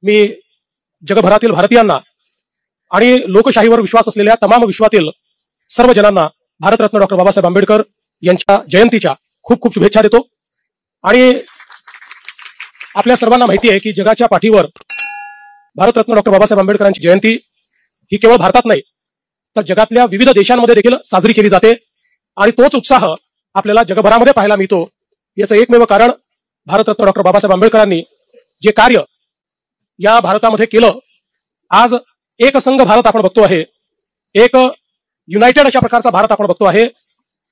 मी जगभरातील भारतीयांना आणि लोकशाहीवर विश्वास असलेल्या तमाम विश्वातील सर्व जनांना भारतरत्न डॉक्टर बाबासाहेब आंबेडकर यांच्या जयंतीच्या खूप खूप शुभेच्छा देतो। आणि आपल्या सर्वांना माहिती आहे की जगाच्या पाठीवर भारतरत्न डॉक्टर बाबासाहेब आंबेडकरांची जयंती ही केवळ भारतात नाही तर जगातल्या विविध देशांमध्ये देखील साजरी केली जाते आणि तोच उत्साह आपल्याला जगभरामध्ये पाहायला मिळतो। याचं एकमेव कारण भारतरत्न डॉक्टर बाबासाहेब आंबेडकरांनी जे कार्य या भारतामध्ये केलं, आज एक संघ भारत आपण बघतो आहे, एक युनायटेड अशा प्रकारचा भारत आपण बघतो आहे।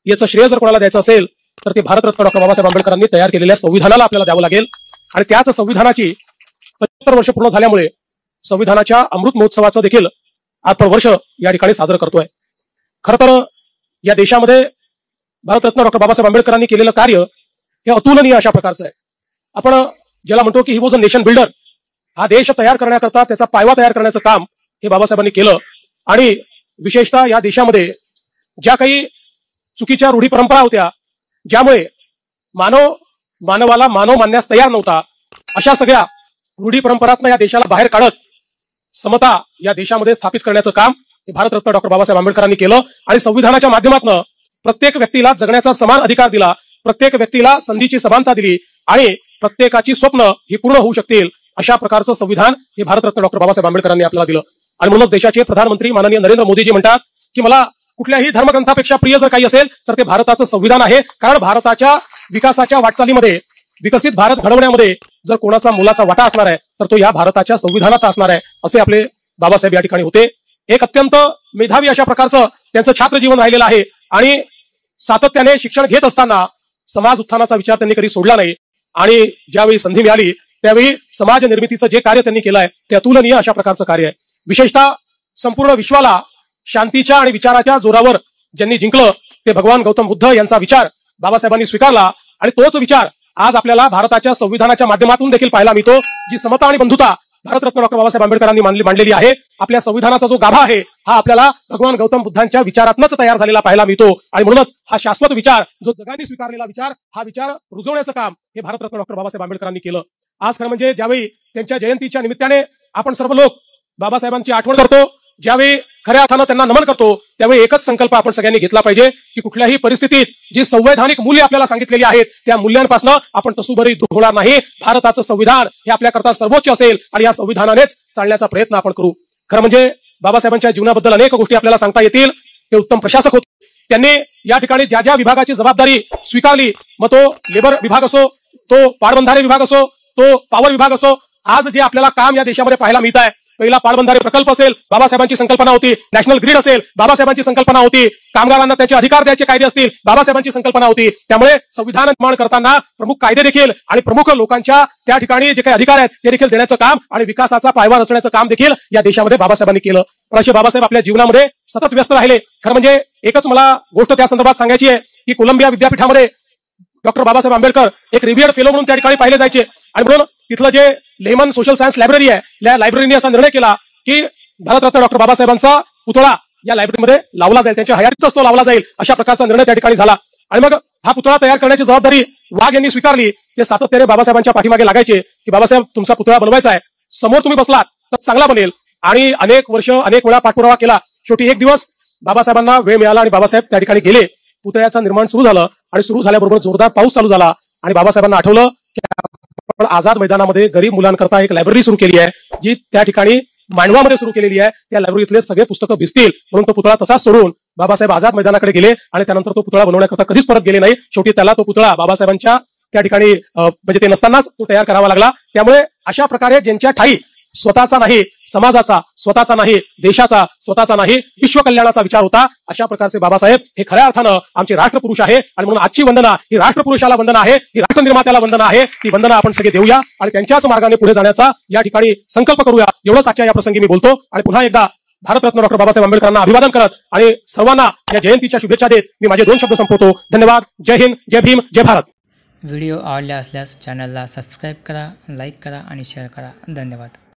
याचं श्रेय जर कोणाला द्यायचं असेल तर ते भारतरत्न डॉक्टर बाबासाहेब आंबेडकरांनी तयार केलेल्या संविधानाला आपल्याला द्यावं लागेल। आणि त्याच संविधानाची 75 वर्ष पूर्ण झाल्यामुळे संविधानाच्या अमृत महोत्सवाचं देखील आपण वर्ष या ठिकाणी साजरं करतोय। खरं तर या देशामध्ये भारतरत्न डॉक्टर बाबासाहेब आंबेडकरांनी केलेलं कार्य हे अतुलनीय अशा प्रकारचं आहे। आपण ज्याला म्हणतो की he was a nation builder, हा देश तयार करण्याकरता त्याचा पायवा तयार करण्याचं काम हे बाबासाहेबांनी केलं। आणि विशेषतः या देशामध्ये ज्या काही चुकीच्या रूढी परंपरा होत्या, ज्यामुळे मानवाला मानव मानण्यास तयार नव्हता, अशा सगळ्या रूढी परंपरांतून या देशाला बाहेर काढत समता या देशामध्ये स्थापित करण्याचं काम हे भारतरत्न डॉक्टर बाबासाहेब आंबेडकरांनी केलं। आणि संविधानाच्या माध्यमातून प्रत्येक व्यक्तीला जगण्याचा समान अधिकार दिला, प्रत्येक व्यक्तीला संधीची समानता दिली आणि प्रत्येकाची स्वप्न ही पूर्ण होऊ शकतील अशा प्रकारचं संविधान हे भारतरत्न डॉक्टर बाबासाहेब आंबेडकरांनी आपल्याला दिलं। आणि म्हणूनच देशाचे प्रधानमंत्री माननीय नरेंद्र मोदीजी म्हणतात की मला कुठल्याही धर्मग्रंथापेक्षा प्रिय जर काही असेल तर ते भारताचं संविधान आहे, कारण भारताच्या विकासाच्या वाटचालीमध्ये, विकसित भारत घडवण्यामध्ये जर कोणाचा मोलाचा वाटा असणार आहे तर तो या भारताच्या संविधानाचा असणार आहे, असे आपले बाबासाहेब या ठिकाणी होते। एक अत्यंत मेधावी अशा प्रकारचं त्यांचं छात्र जीवन राहिलेलं आहे आणि सातत्याने शिक्षण घेत असताना समाज उत्थानाचा विचार त्यांनी कधी सोडला नाही। आणि ज्यावेळी संधी मिळाली त्यावेळी समाज निर्मितीचं जे कार्य त्यांनी केलं आहे ते अतुलनीय अशा प्रकारचं कार्य आहे। विशेषतः संपूर्ण विश्वाला शांतीच्या आणि विचाराच्या जोरावर ज्यांनी जिंकलं ते भगवान गौतम बुद्ध यांचा विचार बाबासाहेबांनी स्वीकारला आणि तोच विचार आज आपल्याला भारताच्या संविधानाच्या माध्यमातून देखील पाहायला मिळतो। जी समता आणि बंधुता भारतरत्न डॉक्टर बाबासाहेब आंबेडकरांनी मांडलेली आहे, आपल्या संविधानाचा जो गाभा आहे हा आपल्याला भगवान गौतम बुद्धांच्या विचारातूनच तयार झालेला पाहायला मिळतो। आणि म्हणूनच हा शाश्वत विचार, जो जगाने स्वीकारलेला विचार, हा विचार रुजवण्याचं काम हे भारतरत्न डॉक्टर बाबासाहेब आंबेडकरांनी केलं। आज खरं म्हणजे ज्यावेळी त्यांच्या जयंतीच्या निमित्ताने आपण सर्व लोक बाबासाहेबांची आठवण करतो, ज्यावेळी खऱ्या अर्थानं त्यांना नमन करतो, त्यावेळी एकच संकल्प आपण सगळ्यांनी घेतला पाहिजे की कुठल्याही परिस्थितीत जी संवैधानिक मूल्य आपल्याला सांगितलेली आहेत त्या मूल्यांपासून आपण तसूभरी दूर होणार नाही। भारताचं संविधान हे आपल्याकरता सर्वोच्च असेल आणि या संविधानानेच चालण्याचा प्रयत्न आपण करू। खरं म्हणजे बाबासाहेबांच्या जीवनाबद्दल अनेक गोष्टी आपल्याला सांगता येतील। ते उत्तम प्रशासक होते, त्यांनी या ठिकाणी ज्या ज्या विभागाची जबाबदारी स्वीकारली, मग तो लेबर विभाग असो, तो पाटबंधारे विभाग असो, तो पॉवर विभाग असो, आज जे आपल्याला काम या देशामध्ये पाहायला मिळत आहे, पहिला पाटबंधारे प्रकल्प असेल, बाबासाहेबांची संकल्पना होती, नॅशनल ग्रीड असेल, बाबासाहेबांची संकल्पना होती, कामगारांना त्याचे अधिकार द्यायचे कायदे असतील, बाबासाहेबांची संकल्पना होती। त्यामुळे संविधान निर्माण करताना प्रमुख कायदे देखील आणि प्रमुख लोकांच्या त्या ठिकाणी जे काही अधिकार आहेत ते देखील देण्याचं काम आणि विकासाचा पायवा रचण्याचं काम देखील या देशामध्ये बाबासाहेबांनी केलं। पण असे बाबासाहेब आपल्या जीवनामध्ये सतत व्यस्त राहिले। खरं म्हणजे एकच मला गोष्ट त्या संदर्भात सांगायची आहे की कोलंबिया विद्यापीठामध्ये डॉक्टर बाबासाहेब आंबेडकर एक रिव्हियर्ड फेलो म्हणून त्या ठिकाणी पाहिले जायचे आणि म्हणून तिथलं जे लेमन सोशल सायन्स लायब्ररी आहे, या लायब्ररीने असा निर्णय केला की भारतरत्न डॉक्टर बाबासाहेबांचा पुतळा या लायब्ररीमध्ये लावला जाईल, त्यांच्या हयातीतच तो लावला जाईल, अशा प्रकारचा निर्णय त्या ठिकाणी झाला। आणि मग हा पुतळा तयार करण्याची जबाबदारी वाघ यांनी स्वीकारली। ते सातत्याने बाबासाहेबांच्या पाठीमागे लागायचे की बाबासाहेब तुमचा पुतळा बनवायचा आहे, समोर तुम्ही बसलात तर चांगला बनेल। आणि अनेक वर्ष अनेक वेळा पाठपुरावा केला। शेवटी एक दिवस बाबासाहेबांना वेळ मिळाला आणि बाबासाहेब त्या ठिकाणी गेले। पुतळ्याचं निर्माण सुरू झालं आणि सुरू झाल्याबरोबर जोरदार पाऊस चालू झाला आणि बाबासाहेबांना आठवलं की आपण आझाद मैदानामध्ये गरीब मुलांकरता एक लायब्ररी सुरू केली आहे, जी त्या ठिकाणी मांडवामध्ये सुरू केलेली आहे, त्या लायब्ररीतले सगळे पुस्तकं भिजतील म्हणून तो पुतळा तसाच सोडून बाबासाहेब आझाद मैदानाकडे गेले आणि त्यानंतर तो पुतळा बनवण्याकरता कधीच परत गेले नाही। शेवटी त्याला तो पुतळा बाबासाहेबांच्या त्या ठिकाणी म्हणजे ते नसतानाच तो तयार करावा लागला। त्यामुळे अशा प्रकारे ज्यांच्या ठाई स्वतःचा नाही समाजाचा, स्वतःचा नाही देशाचा, स्वतःचा नाही विश्व कल्याणाचा विचार होता, अशा प्रकारचे बाबासाहेब हे खऱ्या अर्थानं आमचे राष्ट्रपुरुष आहे। आणि म्हणून आजची वंदना ही राष्ट्रपुरुषाला वंदना आहे, ही राष्ट्रनिर्मात्याला वंदना आहे। ती वंदना आपण सगळे देऊया आणि त्यांच्याच मार्गाने पुढे जाण्याचा या ठिकाणी संकल्प करूया, एवढंच आजच्या या प्रसंगी मी बोलतो। आणि पुन्हा एकदा भारतरत्न डॉक्टर बाबासाहेब आंबेडकरांना अभिवादन करत आणि सर्वांना या जयंतीच्या शुभेच्छा देत मी माझे 2 शब्द संपवतो। धन्यवाद। जय हिंद, जय भीम, जय भारत। व्हिडिओ आवडला असल्यास चॅनलला सबस्क्राईब करा, लाईक करा आणि शेअर करा। धन्यवाद।